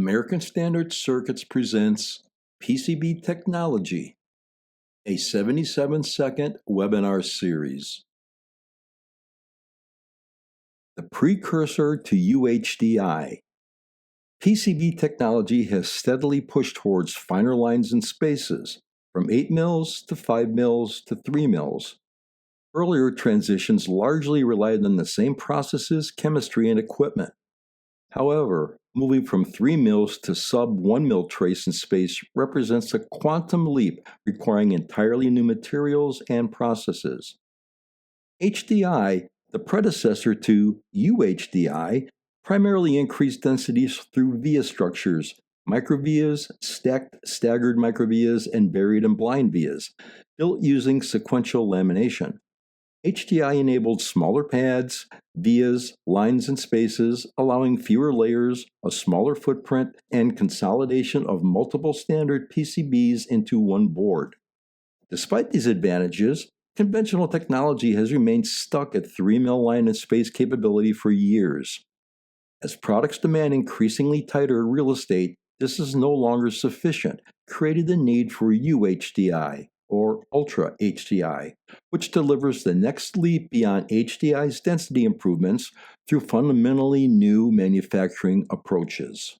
American Standard Circuits presents PCB Technology, a 77-second webinar series. The precursor to UHDI. PCB technology has steadily pushed towards finer lines and spaces, from 8 mils to 5 mils to 3 mils. Earlier transitions largely relied on the same processes, chemistry, and equipment. However, moving from 3 mils to sub-1 mil trace in space represents a quantum leap requiring entirely new materials and processes. HDI, the predecessor to UHDI, primarily increased densities through via structures, microvias, stacked staggered microvias, and buried and blind vias, built using sequential lamination. HDI enabled smaller pads, vias, lines, and spaces, allowing fewer layers, a smaller footprint, and consolidation of multiple standard PCBs into one board. Despite these advantages, conventional technology has remained stuck at 3 mil line and space capability for years. As products demand increasingly tighter real estate, this is no longer sufficient, creating the need for UHDI, or Ultra HDI, which delivers the next leap beyond HDI's density improvements through fundamentally new manufacturing approaches.